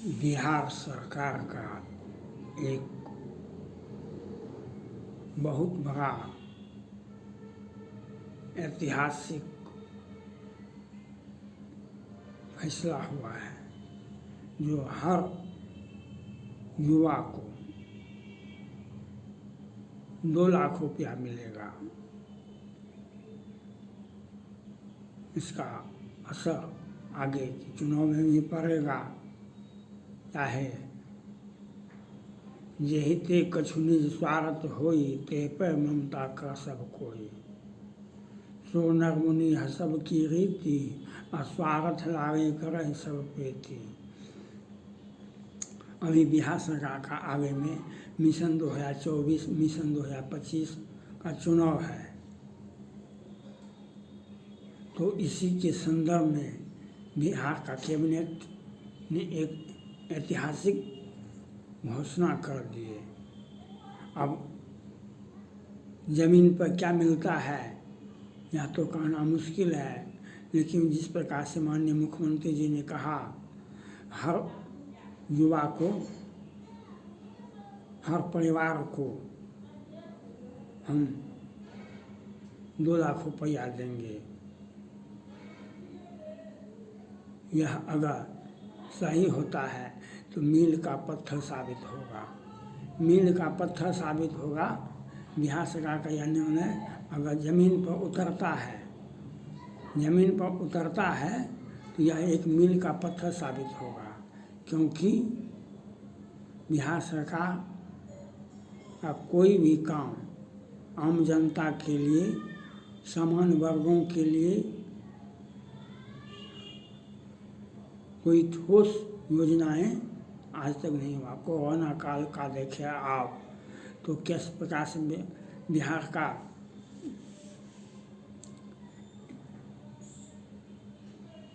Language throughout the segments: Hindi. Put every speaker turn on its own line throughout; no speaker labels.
बिहार सरकार का एक बहुत बड़ा ऐतिहासिक फैसला हुआ है जो हर युवा को 2 लाख रुपया मिलेगा। इसका असर आगे के चुनाव में भी पड़ेगा। चाहे यही ते कछु निज स्वार्थ होई, ते पर ममता का सब कोई। सो नर मुनि सब की रीति, अस्वार्थ लागे करे सब प्रीति। अभी बिहार सरकार का आगे में मिशन 2024, मिशन 2025 का चुनाव है। तो इसी के संदर्भ में बिहार का कैबिनेट ने एक ऐतिहासिक घोषणा कर दिए। अब ज़मीन पर क्या मिलता है यह तो कहना मुश्किल है, लेकिन जिस प्रकार से माननीय मुख्यमंत्री जी ने कहा, हर युवा को, हर परिवार को हम 2 लाख रुपया देंगे। यह अगर सही होता है तो मील का पत्थर साबित होगा। मील का पत्थर साबित होगा बिहार सरकार का यह निर्णय अगर ज़मीन पर उतरता है। ज़मीन पर उतरता है तो यह एक मील का पत्थर साबित होगा, क्योंकि बिहार सरकार का कोई भी काम आम जनता के लिए, सामान्य वर्गों के लिए कोई ठोस योजनाएं आज तक नहीं हुआ। कोरोना काल का देखें आप तो किस प्रकार से बिहार का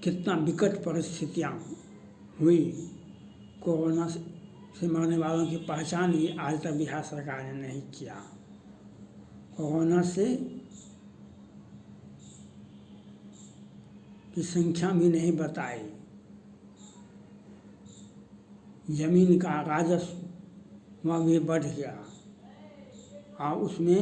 कितना विकट परिस्थितियां हुई। कोरोना से मरने वालों की पहचान भी आज तक बिहार सरकार ने नहीं किया। कोरोना से की संख्या भी नहीं बताई। जमीन का राजस्व वह भी बढ़ गया और उसमें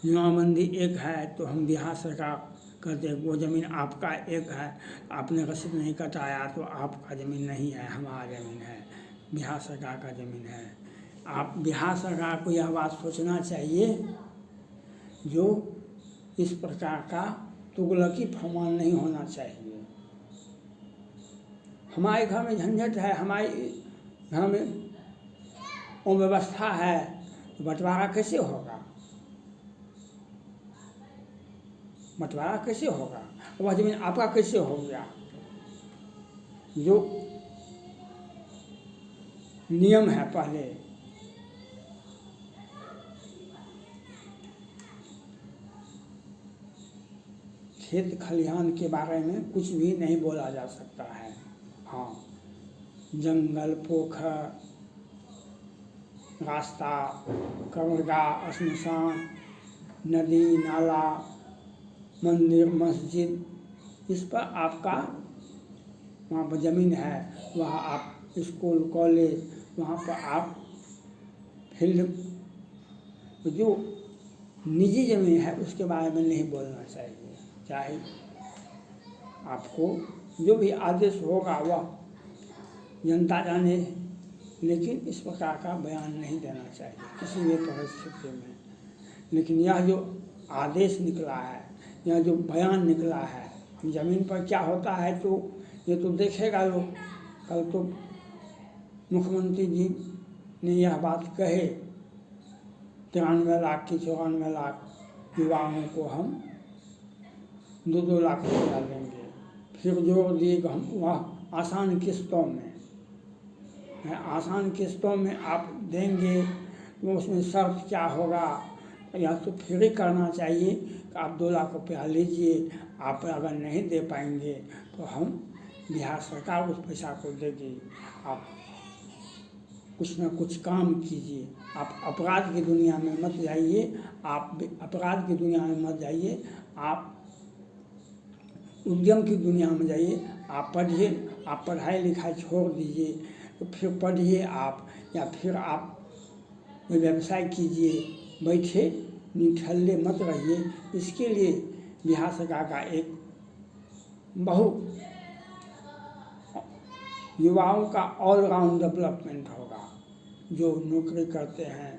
जमाबंदी एक है तो हम बिहार सरकार कहते वो ज़मीन आपका एक है, आपने रसीद नहीं कटाया तो आपका ज़मीन नहीं है, हमारा ज़मीन है, बिहार सरकार का ज़मीन है। आप बिहार सरकार को यह बात सोचना चाहिए जो इस प्रकार का तुगलकी फरमान नहीं होना चाहिए। हमारे घर में झंझट है, हमारे घर में अव्यवस्था है, तो बंटवारा कैसे होगा? बंटवारा कैसे होगा? वह ज़मीन आपका कैसे हो गया? जो नियम है पहले खेत खलिहान के बारे में कुछ भी नहीं बोला जा सकता है। हाँ, जंगल, पोखर, रास्ता, कब्रगाह, श्मशान, नदी, नाला, मंदिर, मस्जिद, इस पर आपका वहाँ पर ज़मीन है। वहाँ आप स्कूल, कॉलेज, वहाँ पर आप फील्ड, जो निजी ज़मीन है उसके बारे में नहीं बोलना चाहिए। चाहे आपको जो भी आदेश होगा वह जनता जाने, लेकिन इस प्रकार का बयान नहीं देना चाहिए किसी भी परिस्थिति में। लेकिन यह जो आदेश निकला है, यह जो बयान निकला है, ज़मीन पर क्या होता है तो ये तो देखेगा लोग। कल तो मुख्यमंत्री जी ने यह बात कहे 93 लाख की 94 लाख युवाओं को हम 2-2 लाख रुपया देंगे। फिर जोर दिए कि हम वह आसान किस्तों में, आसान किस्तों में आप देंगे तो उसमें शर्त क्या होगा? या तो फ्री करना चाहिए कि आप 2 लाख रुपया लीजिए, आप अगर नहीं दे पाएंगे तो हम बिहार सरकार उस पैसा को देगी। आप कुछ ना कुछ काम कीजिए। आप अपराध की दुनिया में मत जाइए, आप अपराध की दुनिया में मत जाइए, आप उद्यम की दुनिया में जाइए। आप पढ़िए, आप पढ़ाई लिखाई छोड़ दीजिए तो फिर पढ़िए आप, या फिर आप कोई व्यवसाय कीजिए, बैठे निठल्ले मत रहिए। इसके लिए बिहार सरकार का एक बहुत युवाओं का ऑलराउंड डेवलपमेंट होगा। जो नौकरी करते हैं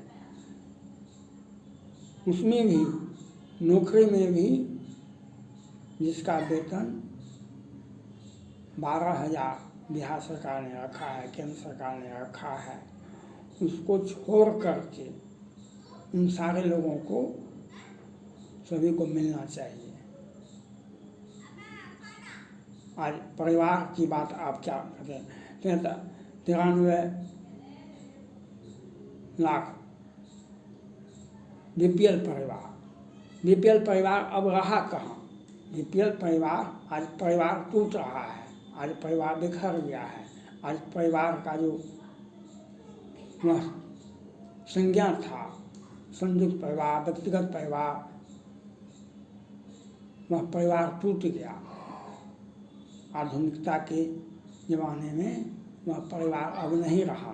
उसमें भी, नौकरी में भी जिसका वेतन 12,000 बिहार सरकार ने रखा है, केंद्र सरकार ने रखा है, उसको छोड़ करके उन सारे लोगों को सभी को मिलना चाहिए। आज परिवार की बात आप क्या कहते हैं? 93 लाख बीपीएल परिवार अब रहा कहाँ? बीपीएल परिवार, आज परिवार टूट रहा है, आज परिवार बिखर गया है। आज परिवार का जो वह संज्ञा था, संयुक्त परिवार, व्यक्तिगत परिवार, वह परिवार टूट गया। आधुनिकता के ज़माने में वह परिवार अब नहीं रहा।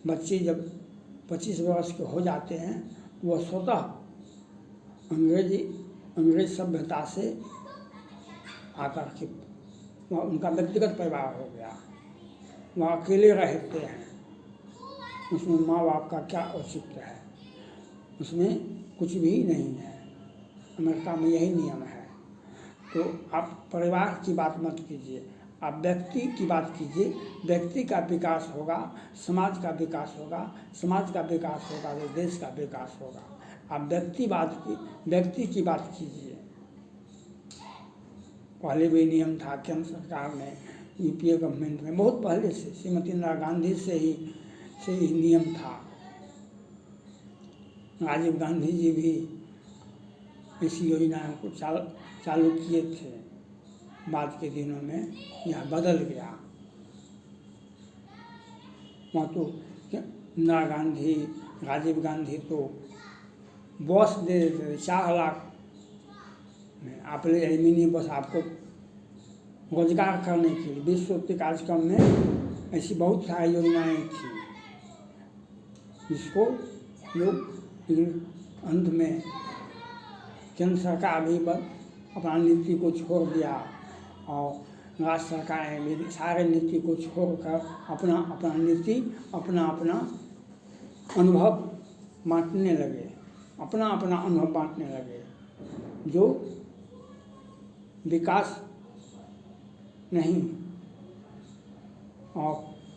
बच्चे जब 25 वर्ष के हो जाते हैं वह स्वतः अंग्रेज सभ्यता से आकर के वह उनका व्यक्तिगत परिवार हो गया, वह अकेले रहते हैं। उसमें माँ बाप का क्या औचित्य है? उसमें कुछ भी नहीं है। अमेरिका में यही नियम है। तो आप परिवार की बात मत कीजिए, आप व्यक्ति की बात कीजिए। व्यक्ति का विकास होगा, समाज का विकास होगा, समाज का विकास होगा तो देश का विकास होगा। आप व्यक्ति की बात कीजिए। पहले भी नियम था, केंद्र सरकार ने, यूपीए गवर्नमेंट में बहुत पहले से, श्रीमती इंदिरा गांधी से ही नियम था। राजीव गांधी जी भी इसी योजनाओं को चालू किए थे। बाद के दिनों में यह बदल गया। वहाँ तो इंदिरा गांधी, राजीव गांधी तो बस दे देते थे 4 लाख में, आप ले जाइए मिनी बस, आपको रोजगार करने के लिए। विश्व के कार्यक्रम में ऐसी बहुत सारी योजनाएं थी जिसको लोग, अंत में केंद्र सरकार भी अपना नीति को छोड़ दिया और राज्य सरकारें भी सारे नीति को छोड़कर अपना नीति, अपना अनुभव बांटने लगे, अपना अनुभव बांटने लगे। जो विकास नहीं। और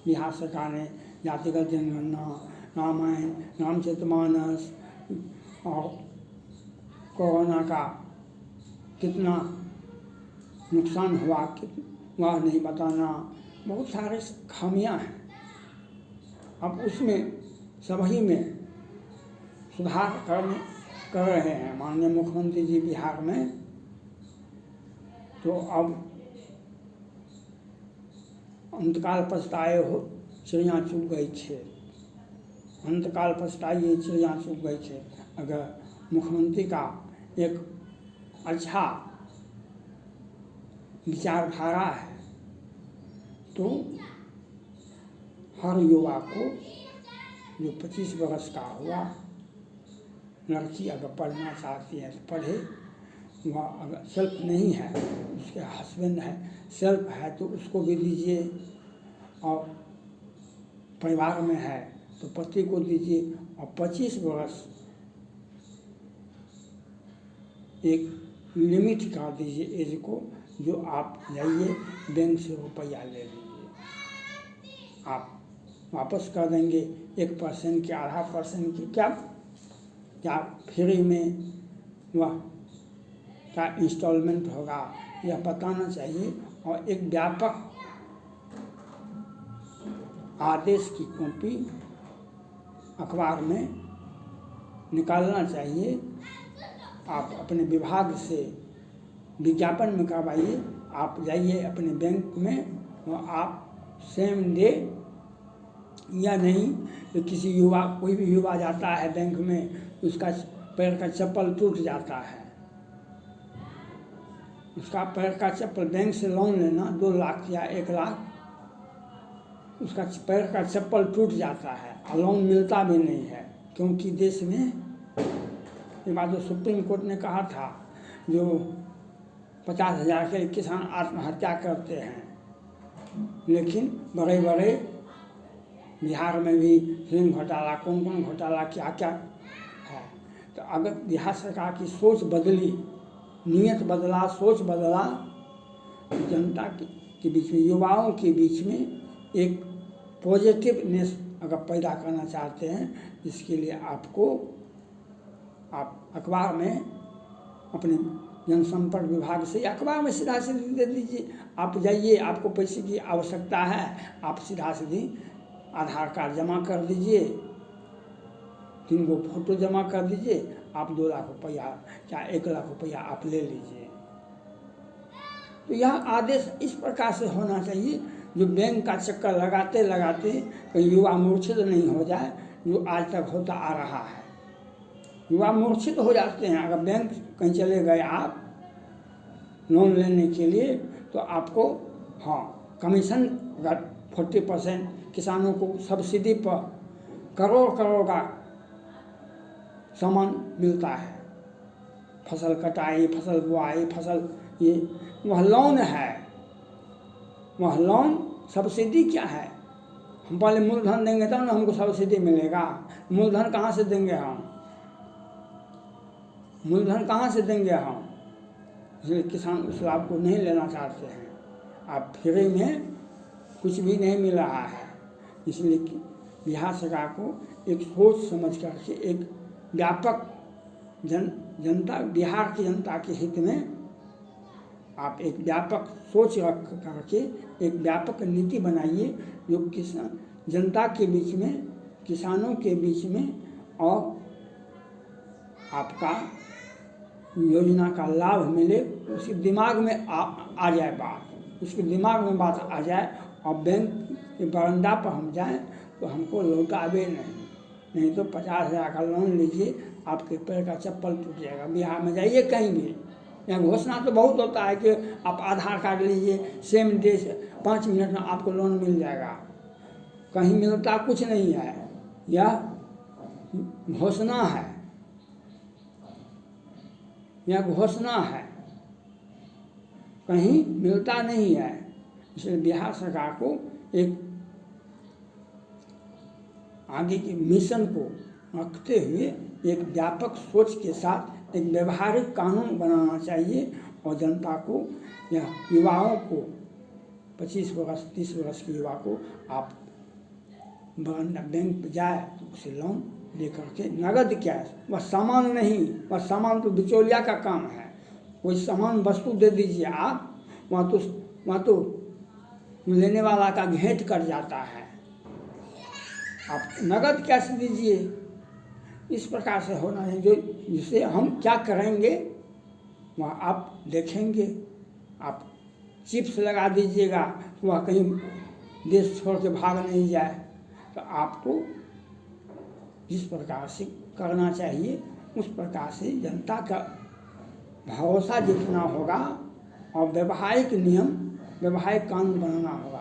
बिहार सरकार ने जातिगत जनगणना, रामायण, रामचरितमानस और कोरोना का कितना नुकसान हुआ वह नहीं बताना, बहुत सारे खामियां हैं। अब उसमें सभी में सुधार कर रहे हैं माननीय मुख्यमंत्री जी बिहार में। तो अब अंतकाल पछताए हो चिड़िया चुग गई खेत, अंतकाल पछताइए चिड़िया चुग गई खेत। अगर मुख्यमंत्री का एक अच्छा विचारधारा है तो हर युवा को, जो 25 वर्ष का हुआ, लड़की अगर पढ़ना चाहती है तो पढ़े। वह अगर सेल्फ नहीं है, उसके हस्बैंड है, सेल्फ है तो उसको भी दीजिए, और परिवार में है तो पति को दीजिए। और 25 वर्ष एक लिमिट कर दीजिए एज को, जो आप जाइए बैंक से रुपया ले लीजिए, आप वापस कर देंगे 1% की, आधा % की, क्या फ्री में वह क्या इंस्टॉलमेंट होगा, यह बताना चाहिए। और एक व्यापक आदेश की कॉपी अखबार में निकालना चाहिए। आप अपने विभाग से विज्ञापन में करवाइए, आप जाइए अपने बैंक में और आप सेम डे, या नहीं तो किसी युवा, कोई भी युवा जाता है बैंक में, उसका पैर का चप्पल टूट जाता है उसका पैर का चप्पल बैंक से लोन लेना 2 लाख या 1 लाख, उसका पैर का चप्पल टूट जाता है और लोन मिलता भी नहीं है। क्योंकि देश में ये बात जो सुप्रीम कोर्ट ने कहा था, जो 50,000 के किसान आत्महत्या करते हैं, लेकिन बड़े बड़े बिहार में भी फिल्म घोटाला, कौन कौन घोटाला क्या क्या है। तो अगर बिहार सरकार की सोच बदली, नीयत बदला, सोच बदला, तो जनता के बीच में, युवाओं के बीच में एक पॉजिटिवनेस अगर पैदा करना चाहते हैं, इसके लिए आपको आप अखबार में अपने जनसंपर्क विभाग से या अखबार में सीधा सीधी दे दीजिए। आप जाइए, आपको पैसे की आवश्यकता है, आप सीधा सीधी आधार कार्ड जमा कर दीजिए, 3 गो फोटो जमा कर दीजिए, आप 2 लाख रुपया या 1 लाख रुपया आप ले लीजिए। तो यह आदेश इस प्रकार से होना चाहिए जो बैंक का चक्कर लगाते लगाते कहीं युवा मूर्छित नहीं हो जाए, जो आज तक होता आ रहा है। युवा मूर्छित हो जाते हैं। अगर बैंक कहीं चले गए आप लोन लेने के लिए, तो आपको कमीशन अगर 40% किसानों को सब्सिडी पर करोड़ का सामान मिलता है, फसल कटाई, फसल बुआई, फसल ये, वह लोन है। वह लोन सब्सिडी क्या है? हम पहले मूलधन देंगे तब ना हमको सब्सिडी मिलेगा। मूलधन कहाँ से देंगे हम? मूलधन कहाँ से देंगे हम? इसलिए किसान उस लाभ को नहीं लेना चाहते हैं। आप फ्री में कुछ भी नहीं मिल रहा है। इसलिए बिहार सरकार को एक सोच समझ करके एक व्यापक जनता, बिहार की जनता के हित में आप एक व्यापक सोच रख करके एक व्यापक नीति बनाइए, जो किसान जनता के बीच में, किसानों के बीच में, और आपका योजना का लाभ मिले, उसके दिमाग में आ जाए बात, उसके दिमाग में बात आ जाए, और बैंक के बरंडा पर हम जाएं तो हमको लौटावे नहीं तो 50,000 का लोन लीजिए, आपके पैर का चप्पल टूट जाएगा। बिहार में जाइए कहीं भी, यहाँ घोषणा तो बहुत होता है कि आप आधार कार्ड लीजिए, सेम डे 5 मिनट में आपको लोन मिल जाएगा। कहीं मिलता कुछ नहीं है, यह घोषणा है, यह घोषणा है, कहीं मिलता नहीं है। इसलिए बिहार सरकार को एक आगे के मिशन को रखते हुए एक व्यापक सोच के साथ एक व्यवहारिक कानून बनाना चाहिए, और जनता को या युवाओं को 25 वर्ष 30 वर्ष के युवा को आप बैंक पे जाए तो उसे लोन दे करके नगद कैश, वह सामान नहीं, वह सामान तो बिचौलिया का काम है। कोई सामान वस्तु दे दीजिए आप, वहाँ तो लेने वाला का घेंट कर जाता है। आप नगद कैश दीजिए। इस प्रकार से होना है, जो जिससे हम क्या करेंगे वह आप देखेंगे। आप चिप्स लगा दीजिएगा तो वह कहीं देश छोड़ के भाग नहीं जाए। तो आपको जिस प्रकार से करना चाहिए उस प्रकार से जनता का भरोसा जितना होगा, और वैवाहिक नियम, वैवाहिक कानून बनाना होगा।